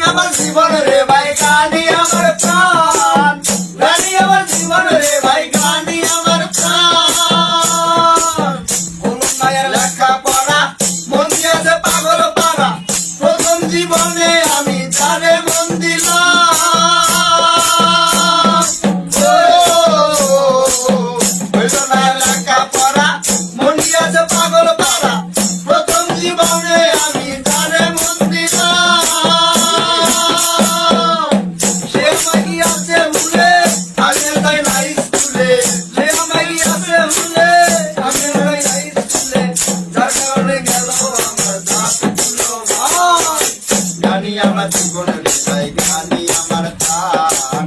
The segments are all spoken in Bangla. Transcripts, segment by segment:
আমার জীবন রে ভাই গানই আমার প্রাণ, গানই আমার জীবন রে ভাই গানই আমার প্রাণ। কোন মায়ের লেখা পড়া মন দিয়েছে পাগল পাড়া, প্রথম জীবনে আমি তারে মন দিলাম। হইল না লেখা পড়া মন দিয়েছে পাগল পাড়া, প্রথম জীবনে আমি তারে মন দিলাম। সে আমাকে আছে ভুলে আমি তাই নাই স্কুলে, সে আমাকে আছে ভুলে আমি তাই নাই স্কুলে, যার কারণে গেল আমার দাঁত খুলো ভাই। গানি আমার জীবনের ভাই গানি আমার প্রাণ,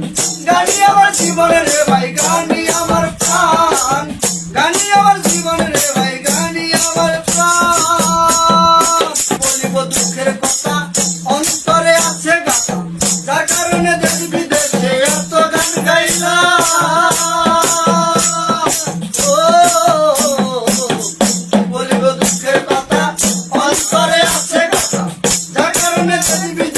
গানি আমার জীবনের ভাই গানি আমার প্রাণ, গানি আমার জীবনের ভাই গানি আমার প্রাণ। বলিব দুঃখের কথা অন্তরে আছে গাথা, যার কারণে দেশ বিদেশে এত গান গাইলাম। বলিব দুঃখের কথা অন্তরে আছে গাথা, যার কারণে দেশ বিদেশে